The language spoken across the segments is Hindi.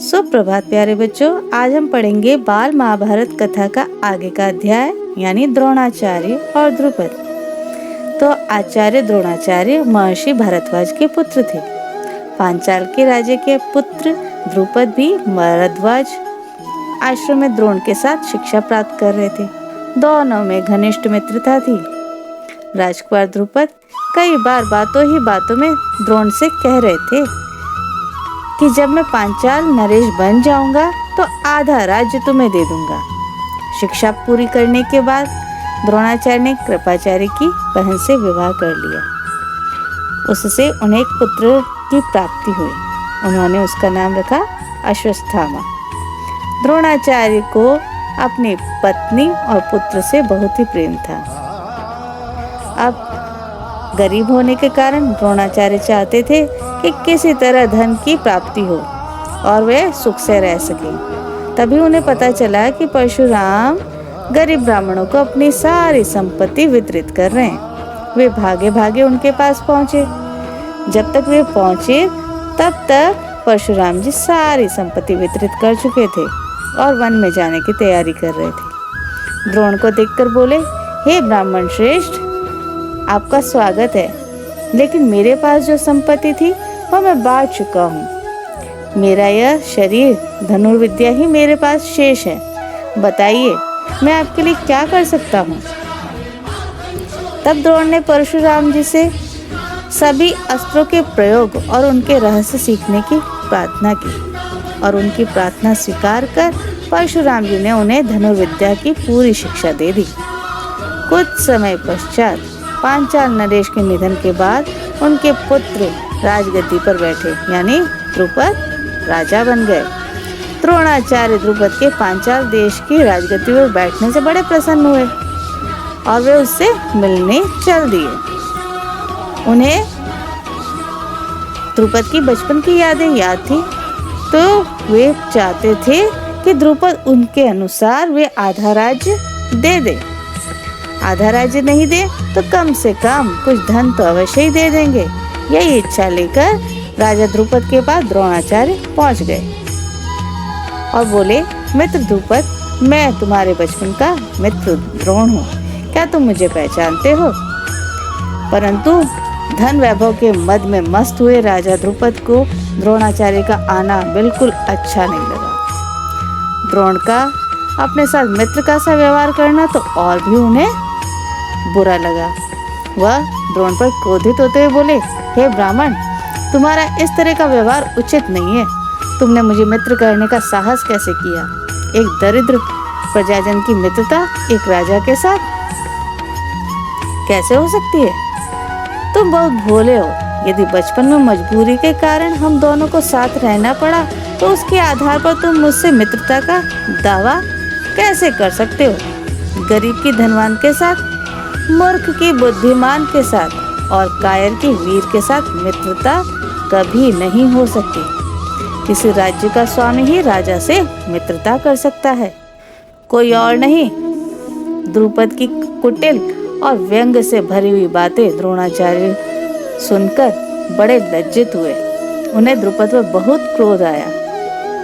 सुप्रभात प्यारे बच्चों, आज हम पढ़ेंगे बाल महाभारत कथा का आगे का अध्याय यानी द्रोणाचार्य और द्रुपद। तो आचार्य द्रोणाचार्य महर्षि भारद्वाज के पुत्र थे। पांचाल के राजे के पुत्र द्रुपद भी भारद्वाज आश्रम में द्रोण के साथ शिक्षा प्राप्त कर रहे थे। दोनों में घनिष्ठ मित्रता थी। राजकुमार द्रुपद कई बार बातों ही बातों में द्रोण से कह रहे थे कि जब मैं पांचाल नरेश बन जाऊंगा तो आधा राज्य तुम्हें दे दूंगा। शिक्षा पूरी करने के बाद द्रोणाचार्य ने कृपाचार्य की बहन से विवाह कर लिया। उससे उन्हें एक पुत्र की प्राप्ति हुई। उन्होंने उसका नाम रखा अश्वत्थामा। द्रोणाचार्य को अपनी पत्नी और पुत्र से बहुत ही प्रेम था। अब गरीब होने के कारण द्रोणाचार्य चाहते थे कि किसी तरह धन की प्राप्ति हो और वे सुख से रह सकें। तभी उन्हें पता चला कि परशुराम गरीब ब्राह्मणों को अपनी सारी संपत्ति वितरित कर रहे हैं। वे भागे भागे उनके पास पहुंचे। जब तक वे पहुंचे तब तक परशुराम जी सारी संपत्ति वितरित कर चुके थे और वन में जाने की तैयारी कर रहे थे। द्रोण को देखकर बोले, हे ब्राह्मण श्रेष्ठ, आपका स्वागत है, लेकिन मेरे पास जो संपत्ति थी वह मैं बांट चुका हूँ। मेरा यह शरीर धनुर्विद्या ही मेरे पास शेष है। बताइए मैं आपके लिए क्या कर सकता हूँ। तब द्रोण ने परशुराम जी से सभी अस्त्रों के प्रयोग और उनके रहस्य सीखने की प्रार्थना की और उनकी प्रार्थना स्वीकार कर परशुराम जी ने उन्हें धनुर्विद्या की पूरी शिक्षा दे दी। कुछ समय पश्चात पांचाल नरेश के निधन के बाद उनके पुत्र राजगद्दी पर बैठे यानी द्रुपद राजा बन गए। द्रोणाचार्य द्रुपद के पांचाल देश की राजगद्दी पर बैठने से बड़े प्रसन्न हुए और वे उससे मिलने चल दिए। उन्हें द्रुपद की बचपन की यादें याद थी, तो वे चाहते थे कि द्रुपद उनके अनुसार वे आधा राज्य दे दे। आधा राज्य नहीं दे तो कम से कम कुछ धन तो अवश्य ही दे देंगे। यही इच्छा लेकर राजा द्रुपद के पास द्रोणाचार्य पहुंच गए और बोले, मित्र द्रुपद, मैं तुम्हारे बचपन का मित्र द्रोण हूँ। क्या तुम मुझे पहचानते हो? परंतु धन वैभव के मद में मस्त हुए राजा द्रुपद को द्रोणाचार्य का आना बिल्कुल अच्छा नहीं लगा। द्रोण का अपने साथ मित्र का सा व्यवहार करना तो और भी उन्हें बुरा लगा। वह द्रोण पर क्रोधित होते हुए बोले, हे ब्राह्मण, तुम्हारा इस तरह का व्यवहार उचित नहीं है। तुमने मुझे मित्र करने का साहस कैसे किया? एक दरिद्र प्रजाजन की मित्रता एक राजा के साथ कैसे हो सकती है? तुम बहुत भोले हो। यदि बचपन में मजबूरी के कारण हम दोनों को साथ रहना पड़ा तो उसके आधार पर तुम मुझसे मित्रता का दावा कैसे कर सकते हो? गरीब की धनवान के साथ, मूर्ख की बुद्धिमान के साथ और कायर की वीर के साथ मित्रता कभी नहीं हो सकती। किसी राज्य का स्वामी ही राजा से मित्रता कर सकता है, कोई और नहीं। द्रुपद की कुटिल और व्यंग से भरी हुई बातें द्रोणाचार्य सुनकर बड़े लज्जित हुए। उन्हें द्रुपद पर बहुत क्रोध आया।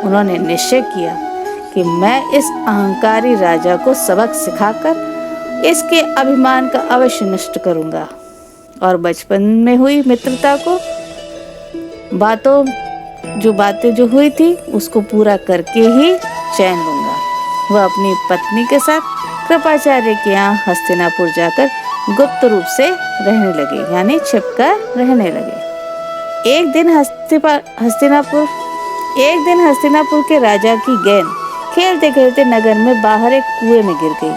उन्होंने निश्चय किया कि मैं इस अहंकारी राजा को सबक सिखाकर इसके अभिमान का अवश्य नष्ट करूंगा और बचपन में हुई मित्रता को बातें जो हुई थी उसको पूरा करके ही चैन लूंगा। वह अपनी पत्नी के साथ कृपाचार्य के यहाँ हस्तिनापुर जाकर गुप्त रूप से रहने लगे यानी छिपकर रहने लगे। एक दिन हस्तिनापुर के राजा की गेंद खेलते खेलते नगर में बाहर एक कुएं में गिर गई।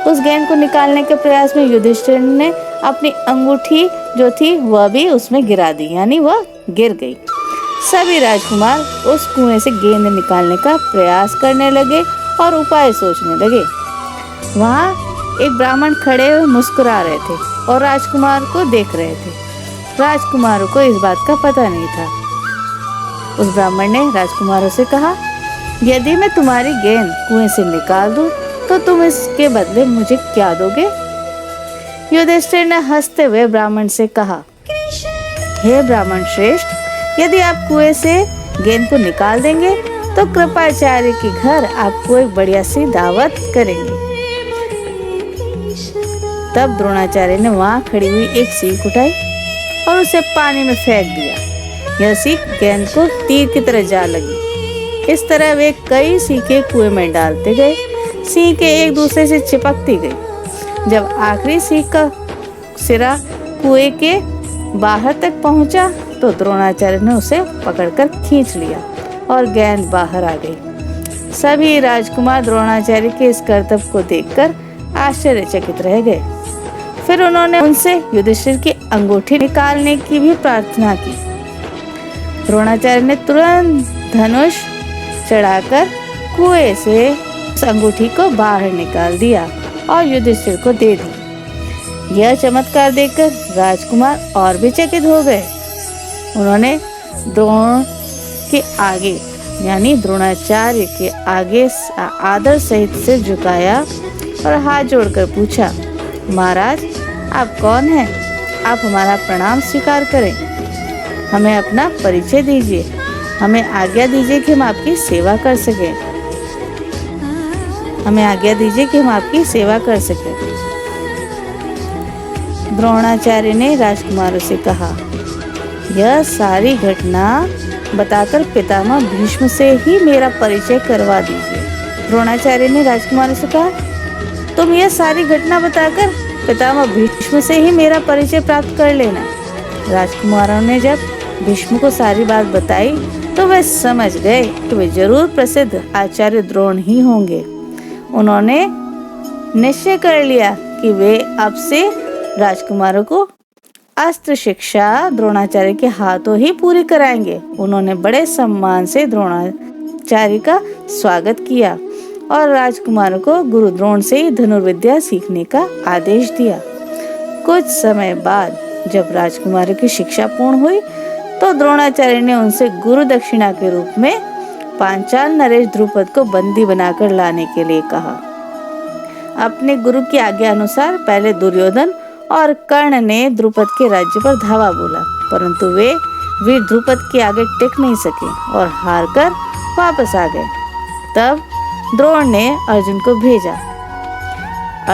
उस गेंद को निकालने के प्रयास में युधिष्ठिर ने अपनी अंगूठी जो थी वह भी उसमें गिरा दी यानी वह गिर गई। सभी राजकुमार उस कुएं से गेंद निकालने का प्रयास करने लगे और उपाय सोचने लगे। वहाँ एक ब्राह्मण खड़े हुए मुस्कुरा रहे थे और राजकुमार को देख रहे थे। राजकुमारों को इस बात का पता नहीं था। उस ब्राह्मण ने राजकुमारों से कहा, यदि मैं तुम्हारी गेंद कुएं से निकाल दूं तो तुम इसके बदले मुझे क्या दोगे? युधिष्ठिर ने हंसते हुए ब्राह्मण से कहा, हे ब्राह्मण श्रेष्ठ, यदि आप कुएं से गेंद को निकाल देंगे तो कृपाचार्य के घर आपको एक बढ़िया सी दावत करेंगे। तब द्रोणाचार्य ने वहां खड़ी हुई एक सीख उठाई और उसे पानी में फेंक दिया। यह सीख गेंद को तीर की तरह जा लगी। इस तरह वे कई सीखें कुएं में डालते गए। सीखें एक दूसरे से चिपकती गई। जब आखिरी सीख का सिरा कुएं के बाहर तक पहुंचा तो द्रोणाचार्य ने उसे पकड़कर खींच लिया और गेंद बाहर आ गई। सभी राजकुमार द्रोणाचार्य के इस कर्तव्य को देखकर आश्चर्यचकित रह गए। फिर उन्होंने उनसे युधिष्ठिर की अंगूठी निकालने की भी प्रार्थना की। द्रोणाचार्य ने तुरंत धनुष चढ़ाकर कुएं से उस अंगूठी को बाहर निकाल दिया और युधिष्ठिर को दे दी। यह चमत्कार देखकर राजकुमार और भी चकित हो गए। उन्होंने द्रोण के आगे यानी द्रोणाचार्य के आगे आदर सहित सिर झुकाया और हाथ जोड़कर पूछा, महाराज आप कौन हैं? आप हमारा प्रणाम स्वीकार करें। हमें अपना परिचय दीजिए। हमें आज्ञा दीजिए कि हम आपकी सेवा कर सकें। हमें आज्ञा दीजिए कि हम आपकी सेवा कर सकें। द्रोणाचार्य ने राजकुमारों से कहा, यह सारी घटना बताकर पितामह भीष्म से ही मेरा परिचय करवा दीजिए। द्रोणाचार्य ने राजकुमारों से कहा, तुम यह सारी घटना बताकर पितामह भीष्म से ही मेरा परिचय प्राप्त कर लेना। राजकुमारों ने जब भीष्म को सारी बात बताई तो वे समझ गए कि वे जरूर प्रसिद्ध आचार्य द्रोण ही होंगे। उन्होंने निश्चय कर लिया कि वे अब से राजकुमारों को अस्त्र शिक्षा द्रोणाचार्य के हाथों ही पूरी कराएंगे। उन्होंने बड़े सम्मान से द्रोणाचार्य का स्वागत किया और राजकुमारों को गुरु द्रोण से ही धनुर्विद्या सीखने का आदेश दिया। कुछ समय बाद जब राजकुमारों की शिक्षा पूर्ण हुई तो द्रोणाचार्य ने उनसे गुरु दक्षिणा के रूप में पांचाल नरेश द्रुपद को बंदी बनाकर लाने के लिए कहा। अपने गुरु की आज्ञा अनुसार पहले दुर्योधन और कर्ण ने द्रुपद के राज्य पर धावा बोला, परंतु वे वीर द्रुपद के आगे टिक नहीं सके और हारकर वापस आ गए। तब द्रोण ने अर्जुन को भेजा।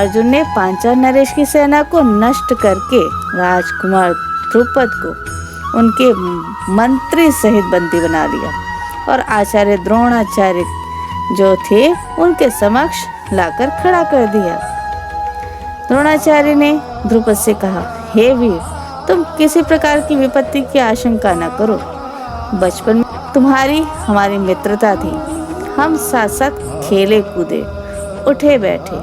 अर्जुन ने पांचाल नरेश की सेना को नष्ट करके राजकुमार द्रुपद को उनके मंत्री सहित बंदी बना लिया और आचार्य द्रोणाचार्य जो थे उनके समक्ष लाकर खड़ा कर दिया। द्रोणाचार्य ने द्रुपद से कहा, हे वीर, तुम किसी प्रकार की विपत्ति की आशंका न करो। बचपन में तुम्हारी हमारी मित्रता थी। हम साथ साथ खेले कूदे, उठे बैठे,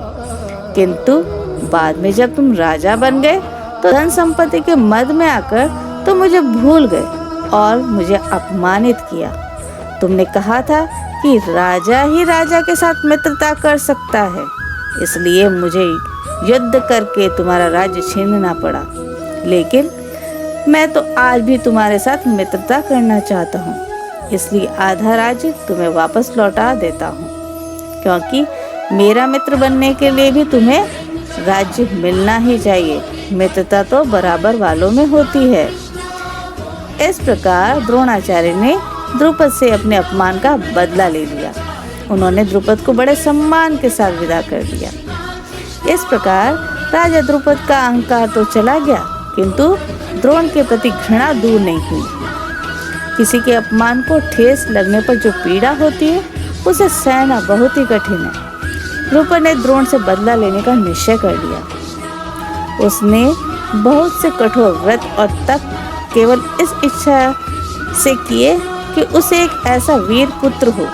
किंतु बाद में जब तुम राजा बन गए तो धन संपत्ति के मद में आकर तुम मुझे भूल गए और मुझे अपमानित किया। तुमने कहा था कि राजा ही राजा के साथ मित्रता कर सकता है, इसलिए मुझे युद्ध करके तुम्हारा राज्य छीनना पड़ा। लेकिन मैं तो आज भी तुम्हारे साथ मित्रता करना चाहता हूँ, इसलिए आधा राज्य तुम्हें वापस लौटा देता हूँ, क्योंकि मेरा मित्र बनने के लिए भी तुम्हें राज्य मिलना ही चाहिए। मित्रता तो बराबर वालों में होती है। इस प्रकार द्रोणाचार्य ने द्रुपद से अपने अपमान का बदला ले लिया। उन्होंने द्रुपद को बड़े सम्मान के साथ विदा कर दिया। इस प्रकार राजा द्रुपद का अहंकार तो चला गया, किंतु द्रोण के प्रति घृणा दूर नहीं हुई। किसी के अपमान को ठेस लगने पर जो पीड़ा होती है उसे सहना बहुत ही कठिन है। द्रुपद ने द्रोण से बदला लेने का निश्चय कर लिया। उसने बहुत से कठोर व्रत और तप केवल इस इच्छा से किए कि उसे एक ऐसा वीर पुत्र हो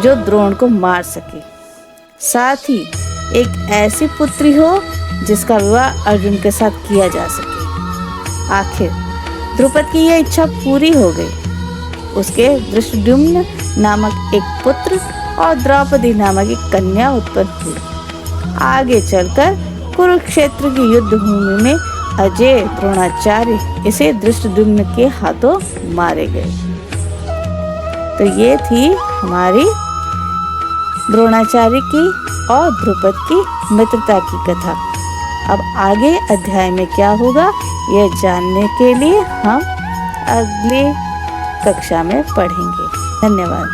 जो द्रोण को मार सके, साथ ही एक ऐसी पुत्री हो जिसका विवाह अर्जुन के साथ किया जा सके। आखिर द्रुपद की यह इच्छा पूरी हो गई। उसके धृष्टद्युम्न नामक एक पुत्र और द्रौपदी नामक एक कन्या उत्पन्न हुई। आगे चलकर कुरुक्षेत्र की युद्ध भूमि में अजय द्रोणाचार्य इसे धृष्टद्युम्न के हाथों मारे गए। तो ये थी हमारी द्रोणाचार्य की और द्रुपद की मित्रता की कथा। अब आगे अध्याय में क्या होगा यह जानने के लिए हम अगले कक्षा में पढ़ेंगे। धन्यवाद।